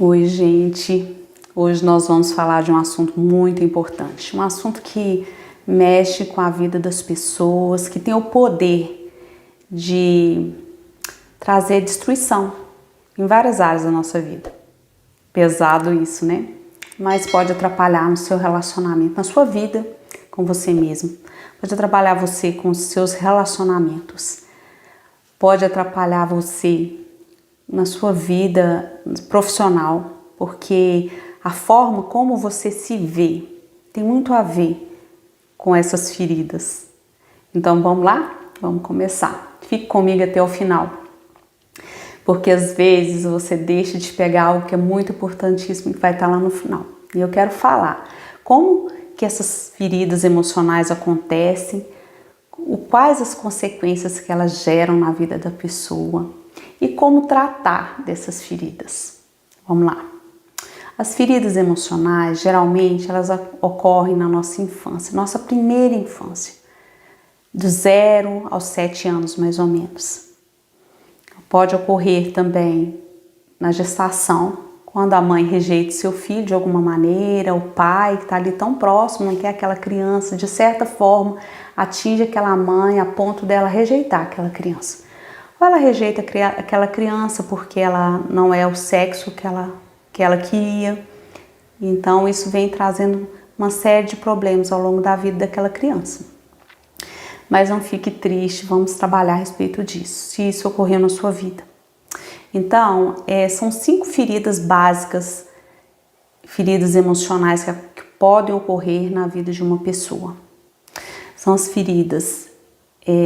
Oi, gente. Hoje nós vamos falar de um assunto muito importante, um assunto que mexe com a vida das pessoas, que tem o poder de trazer destruição em várias áreas da nossa vida. Pesado isso, né? Mas pode atrapalhar no seu relacionamento, na sua vida com você mesmo. Pode atrapalhar você com os seus relacionamentos. Pode atrapalhar você na sua vida profissional, porque a forma como você se vê tem muito a ver com essas feridas. Então vamos lá? Vamos começar. Fique comigo até o final, porque às vezes você deixa de pegar algo que é muito importantíssimo e que vai estar lá no final. E eu quero falar como que essas feridas emocionais acontecem, quais as consequências que elas geram na vida da pessoa e como tratar dessas feridas. Vamos lá. As feridas emocionais, geralmente, elas ocorrem na nossa infância, nossa primeira infância, do 0 aos 7 anos, mais ou menos. Pode ocorrer também na gestação, quando a mãe rejeita seu filho de alguma maneira, o pai que está ali tão próximo, não quer aquela criança, de certa forma, atinge aquela mãe a ponto dela rejeitar aquela criança. Ou ela rejeita aquela criança porque ela não é o sexo que ela queria. Então isso vem trazendo uma série de problemas ao longo da vida daquela criança. Mas não fique triste, vamos trabalhar a respeito disso, se isso ocorreu na sua vida. Então, são 5 feridas básicas, feridas emocionais que podem ocorrer na vida de uma pessoa. São as feridas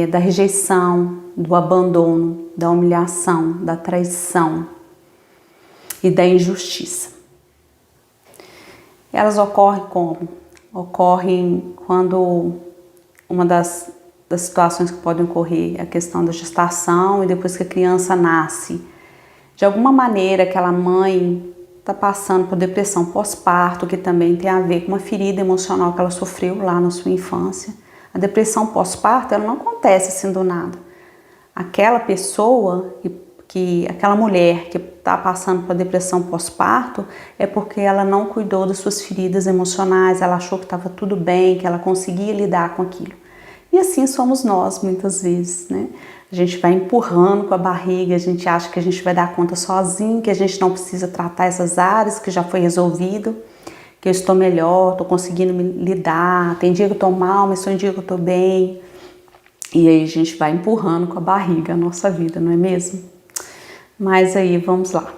da rejeição, do abandono, da humilhação, da traição e da injustiça. Elas ocorrem como? Ocorrem quando uma das situações que podem ocorrer é a questão da gestação e depois que a criança nasce. De alguma maneira aquela mãe está passando por depressão pós-parto, que também tem a ver com uma ferida emocional que ela sofreu lá na sua infância. A depressão pós-parto, ela não acontece assim do nada. Aquela pessoa, aquela mulher que está passando por depressão pós-parto, é porque ela não cuidou das suas feridas emocionais, ela achou que estava tudo bem, que ela conseguia lidar com aquilo. E assim somos nós, muitas vezes, né? A gente vai empurrando com a barriga, a gente acha que a gente vai dar conta sozinho, que a gente não precisa tratar essas áreas, que já foi resolvido, que eu estou melhor, estou conseguindo me lidar, tem dia que eu estou mal, mas tem dia que eu estou bem. E aí a gente vai empurrando com a barriga a nossa vida, não é mesmo? Mas aí, vamos lá.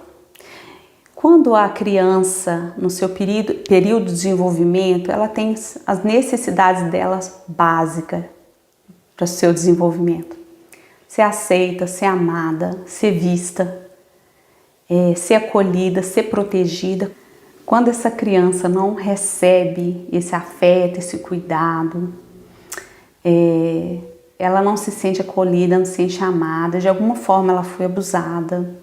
Quando a criança, no seu período de desenvolvimento, ela tem as necessidades delas básicas para o seu desenvolvimento. Ser aceita, ser amada, ser vista, ser acolhida, ser protegida. Quando essa criança não recebe esse afeto, esse cuidado, ela não se sente acolhida, não se sente amada, de alguma forma ela foi abusada,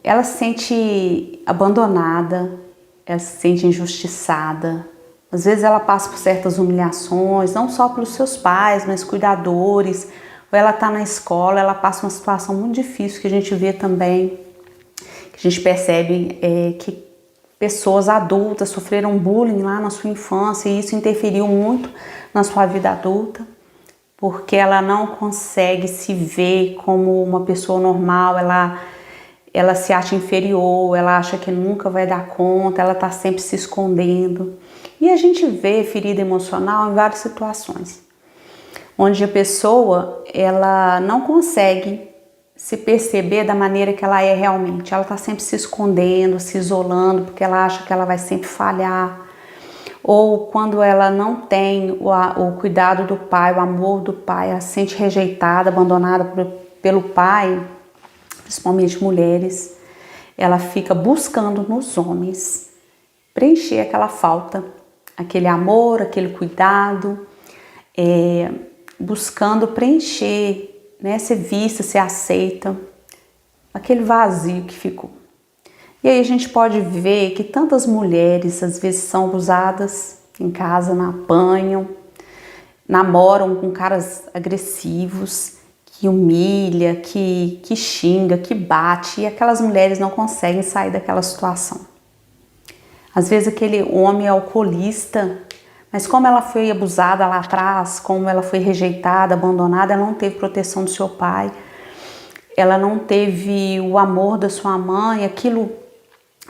ela se sente abandonada, ela se sente injustiçada. Às vezes ela passa por certas humilhações, não só pelos seus pais, mas cuidadores, ou ela está na escola, ela passa uma situação muito difícil que a gente vê também, que a gente percebe que pessoas adultas sofreram bullying lá na sua infância e isso interferiu muito na sua vida adulta, porque ela não consegue se ver como uma pessoa normal, ela se acha inferior, ela acha que nunca vai dar conta, ela está sempre se escondendo. E a gente vê ferida emocional em várias situações, onde a pessoa ela não consegue se perceber da maneira que ela é realmente. Ela está sempre se escondendo, se isolando, porque ela acha que ela vai sempre falhar. Ou quando ela não tem o cuidado do pai, o amor do pai, ela se sente rejeitada, abandonada pelo pai, principalmente mulheres, ela fica buscando nos homens preencher aquela falta, aquele amor, aquele cuidado, buscando preencher, né, ser vista, ser aceita, aquele vazio que ficou. E aí a gente pode ver que tantas mulheres às vezes são abusadas em casa, apanham, namoram com caras agressivos, que humilha, que xinga, que bate, e aquelas mulheres não conseguem sair daquela situação. Às vezes aquele homem é alcoolista, mas como ela foi abusada lá atrás, como ela foi rejeitada, abandonada, ela não teve proteção do seu pai, ela não teve o amor da sua mãe, aquilo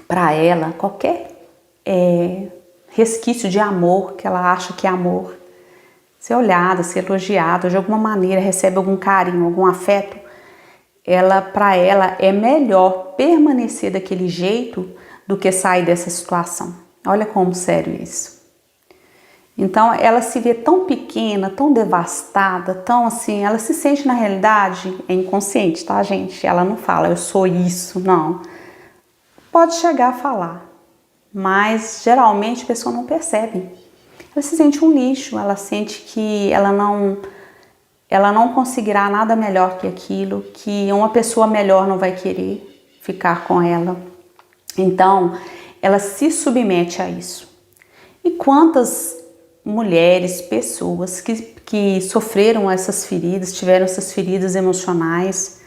para ela, qualquer resquício de amor que ela acha que é amor, ser olhada, ser elogiada, de alguma maneira recebe algum carinho, algum afeto, para ela é melhor permanecer daquele jeito do que sair dessa situação. Olha como sério isso. Então ela se vê tão pequena, tão devastada, tão assim, ela se sente na realidade, é inconsciente, tá, gente? Ela não fala, eu sou isso, não. Pode chegar a falar, mas geralmente a pessoa não percebe. Ela se sente um lixo, ela sente que ela não conseguirá nada melhor que aquilo, que uma pessoa melhor não vai querer ficar com ela. Então, ela se submete a isso. E quantas mulheres, pessoas que sofreram essas feridas, tiveram essas feridas emocionais,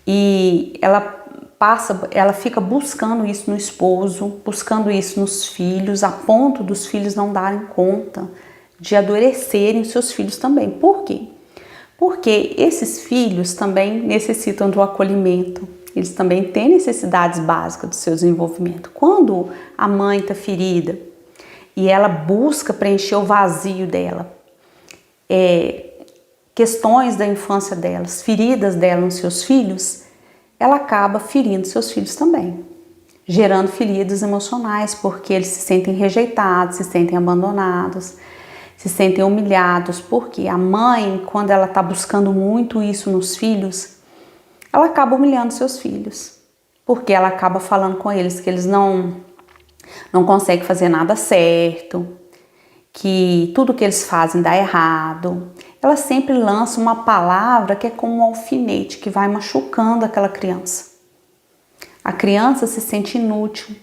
e ela fica buscando isso no esposo, buscando isso nos filhos, a ponto dos filhos não darem conta de adoecerem os seus filhos também. Por quê? Porque esses filhos também necessitam do acolhimento, eles também têm necessidades básicas do seu desenvolvimento. Quando a mãe está ferida e ela busca preencher o vazio dela, questões da infância delas, feridas dela nos seus filhos, ela acaba ferindo seus filhos também, gerando feridas emocionais, porque eles se sentem rejeitados, se sentem abandonados, se sentem humilhados, porque a mãe, quando ela está buscando muito isso nos filhos, ela acaba humilhando seus filhos, porque ela acaba falando com eles que eles não conseguem fazer nada certo, que tudo que eles fazem dá errado. Ela sempre lança uma palavra que é como um alfinete que vai machucando aquela criança. A criança se sente inútil,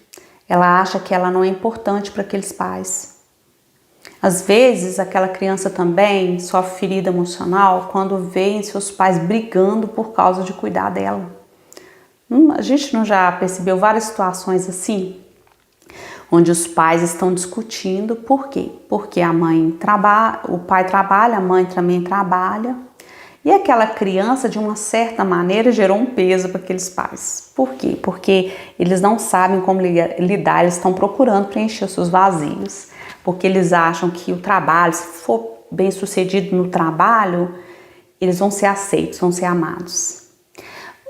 ela acha que ela não é importante para aqueles pais. Às vezes, aquela criança também sofre ferida emocional quando vê seus pais brigando por causa de cuidar dela. A gente não já percebeu várias situações assim? Onde os pais estão discutindo, por quê? Porque o pai trabalha, a mãe também trabalha, e aquela criança, de uma certa maneira, gerou um peso para aqueles pais. Por quê? Porque eles não sabem como lidar, eles estão procurando preencher os seus vazios, porque eles acham que o trabalho, se for bem sucedido no trabalho, eles vão ser aceitos, vão ser amados.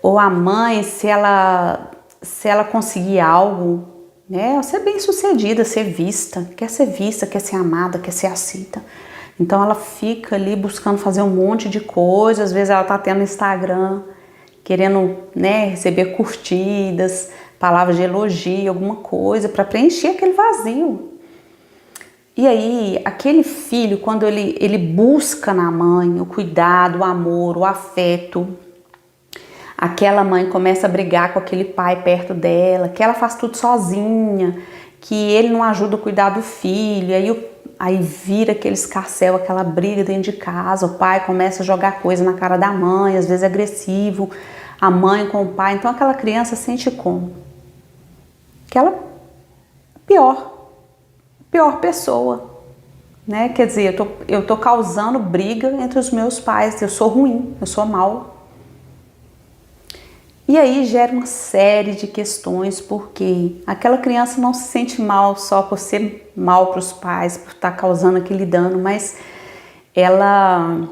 Ou a mãe, se ela conseguir algo, ser bem sucedida, ser vista, quer ser amada, quer ser aceita. Então ela fica ali buscando fazer um monte de coisa, às vezes ela tá tendo Instagram, querendo receber curtidas, palavras de elogio, alguma coisa para preencher aquele vazio. E aí, aquele filho, quando ele busca na mãe o cuidado, o amor, o afeto, aquela mãe começa a brigar com aquele pai perto dela, que ela faz tudo sozinha, que ele não ajuda a cuidar do filho, aí vira aquele escarcéu, aquela briga dentro de casa, o pai começa a jogar coisa na cara da mãe, às vezes agressivo, a mãe com o pai, então aquela criança sente como? Que ela pior pessoa, Quer dizer, eu tô causando briga entre os meus pais, eu sou ruim, eu sou mal. E aí gera uma série de questões, porque aquela criança não se sente mal só por ser mal para os pais, por estar causando aquele dano, mas ela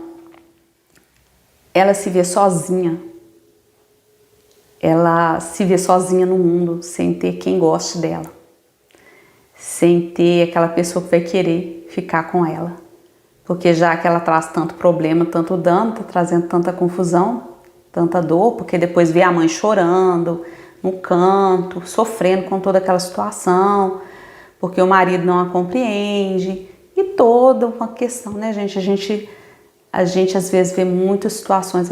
se vê sozinha. Ela se vê sozinha no mundo, sem ter quem goste dela, sem ter aquela pessoa que vai querer ficar com ela, porque já que ela traz tanto problema, tanto dano, tá trazendo tanta confusão, tanta dor, porque depois vê a mãe chorando no canto, sofrendo com toda aquela situação, porque o marido não a compreende, e toda uma questão, gente? A gente às vezes vê muitas situações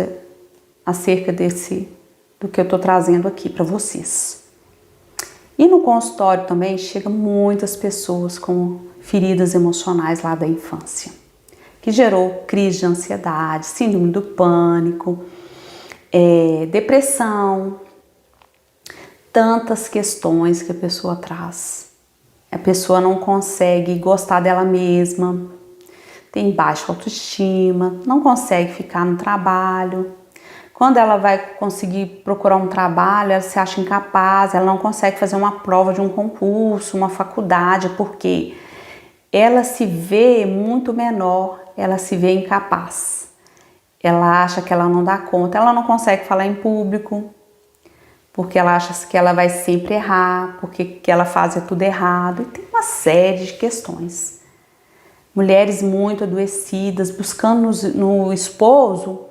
acerca do que eu tô trazendo aqui para vocês. E no consultório também chega muitas pessoas com feridas emocionais lá da infância, que gerou crise de ansiedade, síndrome do pânico, depressão, tantas questões que a pessoa traz. A pessoa não consegue gostar dela mesma, tem baixa autoestima, não consegue ficar no trabalho. Quando ela vai conseguir procurar um trabalho, ela se acha incapaz, ela não consegue fazer uma prova de um concurso, uma faculdade, porque ela se vê muito menor, ela se vê incapaz. Ela acha que ela não dá conta, ela não consegue falar em público, porque ela acha que ela vai sempre errar, porque que ela faz tudo errado, e tem uma série de questões. Mulheres muito adoecidas, buscando no esposo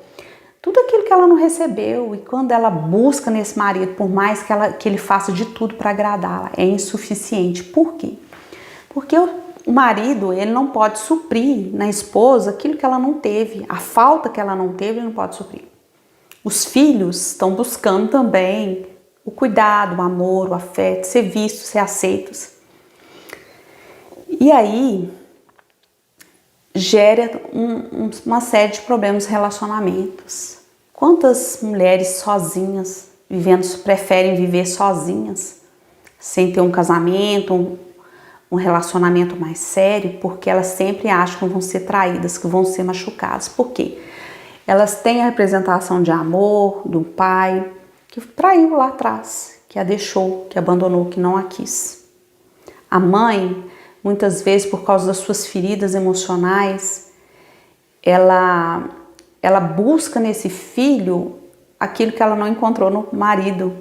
tudo aquilo que ela não recebeu, e quando ela busca nesse marido, por mais que ele faça de tudo para agradá-la, é insuficiente. Por quê? Porque o marido, ele não pode suprir na esposa aquilo que ela não teve, a falta que ela não teve, ele não pode suprir. Os filhos estão buscando também o cuidado, o amor, o afeto, ser vistos, ser aceitos. E aí gera uma série de problemas nos relacionamentos. Quantas mulheres sozinhas, preferem viver sozinhas, sem ter um casamento, um relacionamento mais sério, porque elas sempre acham que vão ser traídas, que vão ser machucadas. Por quê? Elas têm a representação de amor do pai, que traiu lá atrás, que a deixou, que abandonou, que não a quis. A mãe, muitas vezes, por causa das suas feridas emocionais, ela busca nesse filho aquilo que ela não encontrou no marido.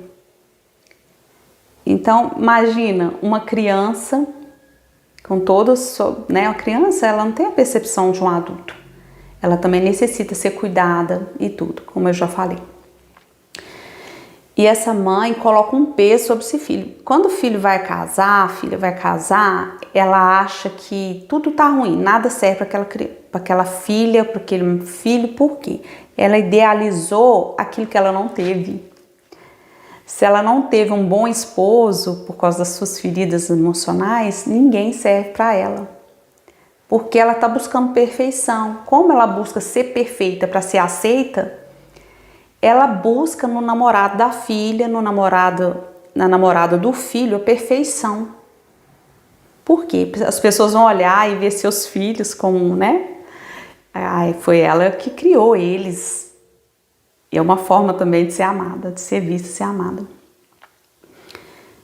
Então, imagina uma criança com todas, né? A criança, ela não tem a percepção de um adulto. Ela também necessita ser cuidada e tudo, como eu já falei. E essa mãe coloca um peso sobre esse filho. Quando o filho vai casar, a filha vai casar, ela acha que tudo tá ruim, nada serve para aquela filha, para aquele filho, por quê? Ela idealizou aquilo que ela não teve. Se ela não teve um bom esposo por causa das suas feridas emocionais, ninguém serve para ela. Porque ela está buscando perfeição. Como ela busca ser perfeita para ser aceita, ela busca no namorado da filha, na namorada do filho, a perfeição. Por quê? As pessoas vão olhar e ver seus filhos como, né? Foi ela que criou eles. E é uma forma também de ser amada, de ser vista e ser amada.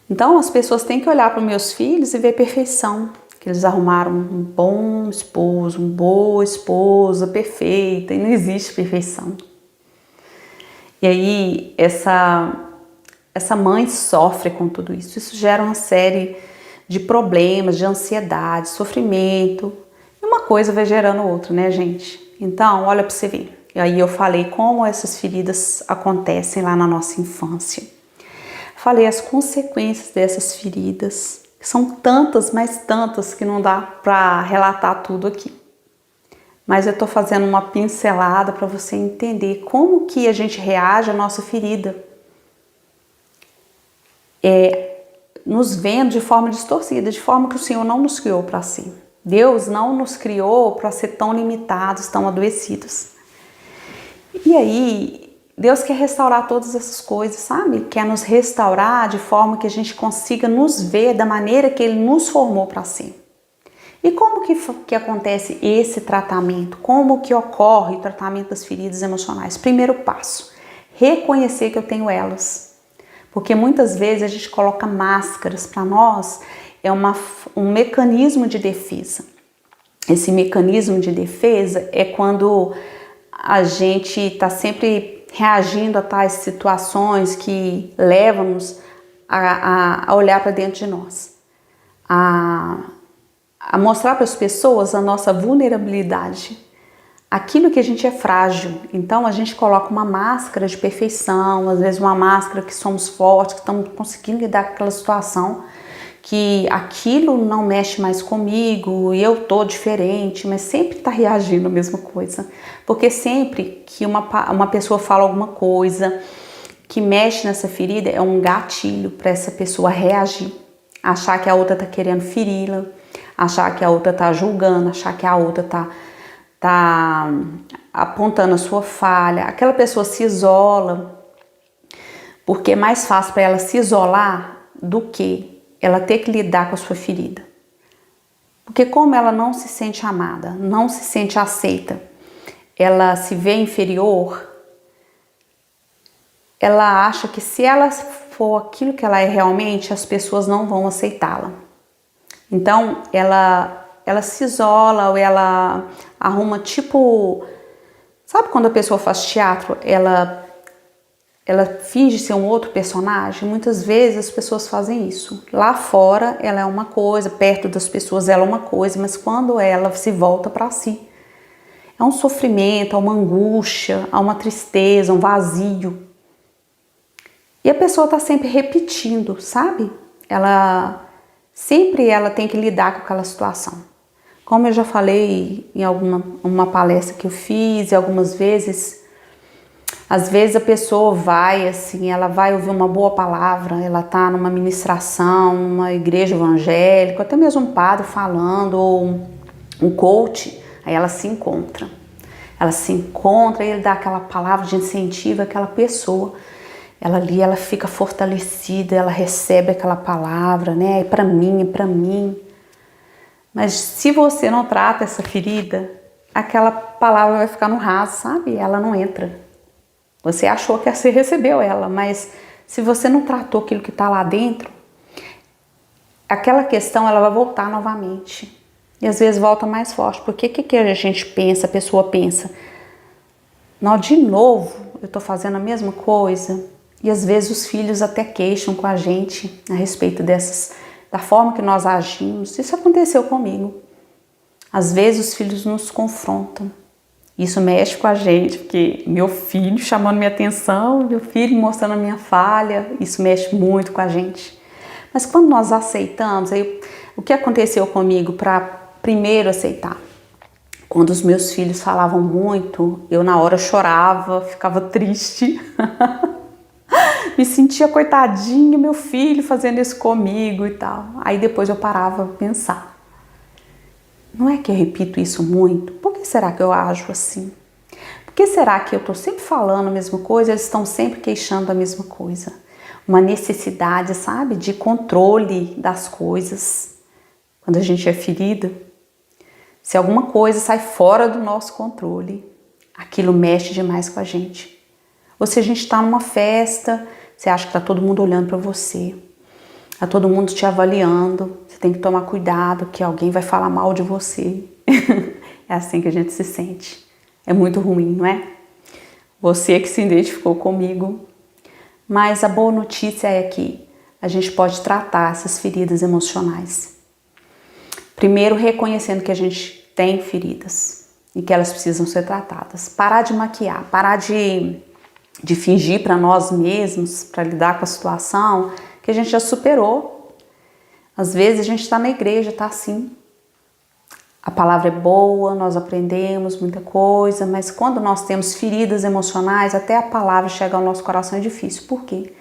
Então as pessoas têm que olhar para os meus filhos e ver perfeição. Que eles arrumaram um bom esposo, uma boa esposa, perfeita. E não existe perfeição. E aí essa mãe sofre com tudo isso. Isso gera uma série de problemas, de ansiedade, sofrimento. E uma coisa vai gerando outra, né, gente? Então, olha para você ver. E aí eu falei como essas feridas acontecem lá na nossa infância. Falei as consequências dessas feridas. São tantas, mas tantas, que não dá para relatar tudo aqui. Mas eu tô fazendo uma pincelada para você entender como que a gente reage à nossa ferida. Nos vendo de forma distorcida, de forma que o Senhor não nos criou para si. Deus não nos criou para ser tão limitados, tão adoecidos. E aí, Deus quer restaurar todas essas coisas, sabe? Quer nos restaurar de forma que a gente consiga nos ver da maneira que Ele nos formou para si. E como que acontece esse tratamento? Como que ocorre o tratamento das feridas emocionais? Primeiro passo, reconhecer que eu tenho elas. Porque muitas vezes a gente coloca máscaras. Para nós é um mecanismo de defesa. Esse mecanismo de defesa é quando a gente está sempre reagindo a tais situações que levam-nos a olhar para dentro de nós. A mostrar para as pessoas a nossa vulnerabilidade, aquilo que a gente é frágil. Então a gente coloca uma máscara de perfeição, às vezes uma máscara que somos fortes, que estamos conseguindo lidar com aquela situação, que aquilo não mexe mais comigo e eu tô diferente, mas sempre está reagindo a mesma coisa. Porque sempre que uma pessoa fala alguma coisa que mexe nessa ferida, é um gatilho para essa pessoa reagir, achar que a outra está querendo feri-la, achar que a outra está julgando, achar que a outra está tá apontando a sua falha, aquela pessoa se isola, porque é mais fácil para ela se isolar do que ela ter que lidar com a sua ferida. Porque como ela não se sente amada, não se sente aceita, ela se vê inferior, ela acha que se ela for aquilo que ela é realmente, as pessoas não vão aceitá-la. Então ela se isola, ou ela arruma tipo... Sabe quando a pessoa faz teatro, ela finge ser um outro personagem? Muitas vezes as pessoas fazem isso. Lá fora ela é uma coisa, perto das pessoas ela é uma coisa, mas quando ela se volta para si, é um sofrimento, é uma angústia, é uma tristeza, um vazio. E a pessoa está sempre repetindo, sabe? Ela tem que lidar com aquela situação. Como eu já falei em uma palestra que eu fiz, e algumas vezes, às vezes a pessoa vai, assim, ela vai ouvir uma boa palavra, ela está numa ministração, numa igreja evangélica, até mesmo um padre falando, ou um coach, aí ela se encontra. Ela se encontra e ele dá aquela palavra de incentivo àquela pessoa. Ela fica fortalecida, ela recebe aquela palavra, né? É para mim, é para mim. Mas se você não trata essa ferida, aquela palavra vai ficar no raso, sabe? Ela não entra. Você achou que você recebeu ela, mas se você não tratou aquilo que está lá dentro, aquela questão ela vai voltar novamente. E às vezes volta mais forte. Porque o que a gente pensa, a pessoa pensa? Não, de novo, eu estou fazendo a mesma coisa. E às vezes os filhos até queixam com a gente a respeito da forma que nós agimos. Isso aconteceu comigo. Às vezes os filhos nos confrontam. Isso mexe com a gente, porque meu filho chamando minha atenção, meu filho mostrando a minha falha, isso mexe muito com a gente. Mas quando nós aceitamos, aí, o que aconteceu comigo para primeiro aceitar? Quando os meus filhos falavam muito, eu na hora chorava, ficava triste. Me sentia coitadinha, meu filho fazendo isso comigo e tal. Aí depois eu parava a pensar. Não é que eu repito isso muito? Por que será que eu ajo assim? Por que será que eu estou sempre falando a mesma coisa, eles estão sempre queixando a mesma coisa? Uma necessidade, sabe, de controle das coisas. Quando a gente é ferida, se alguma coisa sai fora do nosso controle, aquilo mexe demais com a gente. Ou se a gente está numa festa, você acha que está todo mundo olhando para você, está todo mundo te avaliando, você tem que tomar cuidado que alguém vai falar mal de você. É assim que a gente se sente. É muito ruim, não é? Você que se identificou comigo. Mas a boa notícia é que a gente pode tratar essas feridas emocionais. Primeiro, reconhecendo que a gente tem feridas e que elas precisam ser tratadas. Parar de maquiar, parar de fingir para nós mesmos, para lidar com a situação, que a gente já superou. Às vezes a gente está na igreja, está assim. A palavra é boa, nós aprendemos muita coisa, mas quando nós temos feridas emocionais, até a palavra chegar ao nosso coração é difícil. Por quê?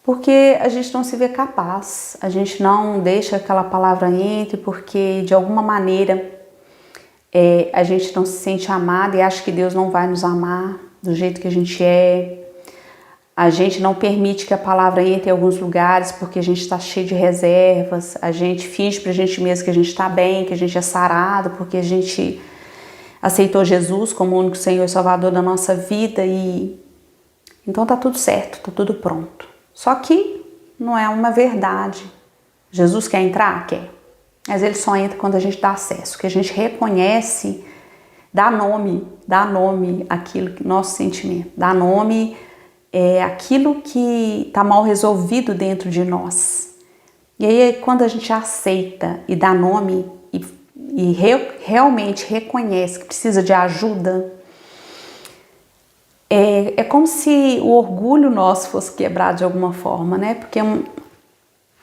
Porque a gente não se vê capaz, a gente não deixa aquela palavra entre, porque de alguma maneira a gente não se sente amado e acha que Deus não vai nos amar do jeito que a gente é. A gente não permite que a palavra entre em alguns lugares porque a gente está cheio de reservas. A gente finge pra gente mesmo que a gente está bem, que a gente é sarado, porque a gente aceitou Jesus como o único Senhor e Salvador da nossa vida e então tá tudo certo, tá tudo pronto. Só que não é uma verdade. Jesus quer entrar? Quer. Mas ele só entra quando a gente dá acesso, que a gente reconhece, dá nome àquilo que nosso sentimento, dá nome aquilo que está mal resolvido dentro de nós. E aí quando a gente aceita e dá nome e realmente reconhece que precisa de ajuda, é como se o orgulho nosso fosse quebrado de alguma forma, né? Porque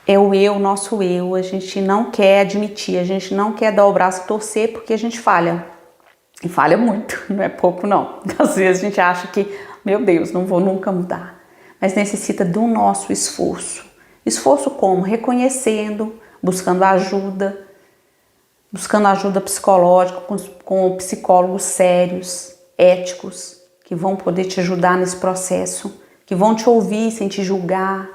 é o eu, nosso eu, a gente não quer admitir, a gente não quer dar o braço e torcer porque a gente falha. E falha muito, não é pouco não. Às vezes a gente acha que, meu Deus, não vou nunca mudar. Mas necessita do nosso esforço. Esforço como? Reconhecendo, buscando ajuda. buscando ajuda psicológica com psicólogos sérios, éticos, que vão poder te ajudar nesse processo, que vão te ouvir sem te julgar.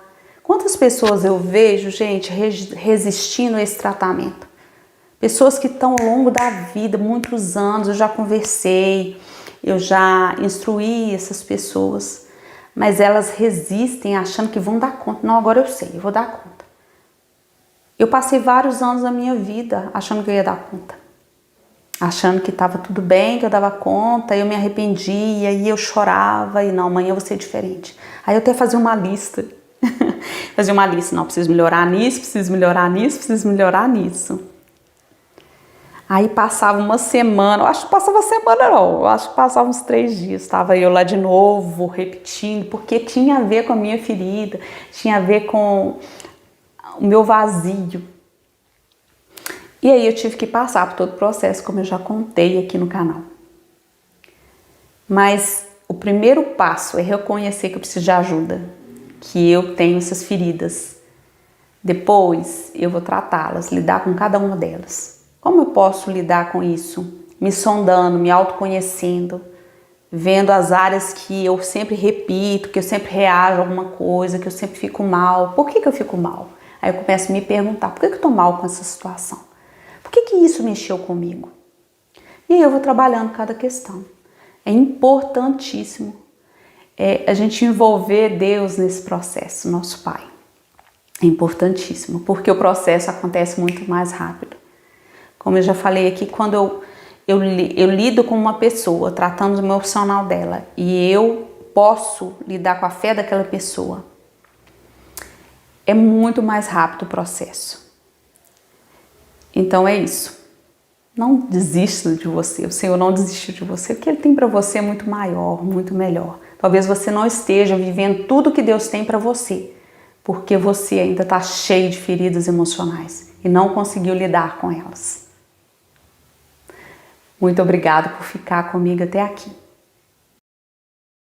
Quantas pessoas eu vejo, gente, resistindo a esse tratamento? Pessoas que estão ao longo da vida, muitos anos, eu já conversei, eu já instruí essas pessoas, mas elas resistem achando que vão dar conta. Não, agora eu sei, eu vou dar conta. Eu passei vários anos da minha vida achando que eu ia dar conta. Achando que estava tudo bem, que eu dava conta, eu me arrependia e eu chorava e não, amanhã eu vou ser diferente. Aí eu até fazia uma lista. Fazia uma lista, não, preciso melhorar nisso, preciso melhorar nisso, preciso melhorar nisso. Aí passava uma semana, eu acho que passava uma semana não, eu acho que passava uns 3 dias, estava eu lá de novo, repetindo, porque tinha a ver com a minha ferida, tinha a ver com o meu vazio. E aí eu tive que passar por todo o processo, como eu já contei aqui no canal. Mas o primeiro passo é reconhecer que eu preciso de ajuda, que eu tenho essas feridas. Depois eu vou tratá-las, lidar com cada uma delas. Como eu posso lidar com isso? Me sondando, me autoconhecendo, vendo as áreas que eu sempre repito, que eu sempre reajo a alguma coisa, que eu sempre fico mal. Por que eu fico mal? Aí eu começo a me perguntar, por que eu tô mal com essa situação? Por que isso mexeu comigo? E aí eu vou trabalhando cada questão. É importantíssimo a gente envolver Deus nesse processo, nosso Pai. É importantíssimo, porque o processo acontece muito mais rápido. Como eu já falei aqui, quando eu lido com uma pessoa, tratando do emocional dela, e eu posso lidar com a fé daquela pessoa, é muito mais rápido o processo. Então é isso. Não desista de você. O Senhor não desistiu de você. O que Ele tem para você é muito maior, muito melhor. Talvez você não esteja vivendo tudo que Deus tem para você, porque você ainda está cheio de feridas emocionais e não conseguiu lidar com elas. Muito obrigada por ficar comigo até aqui.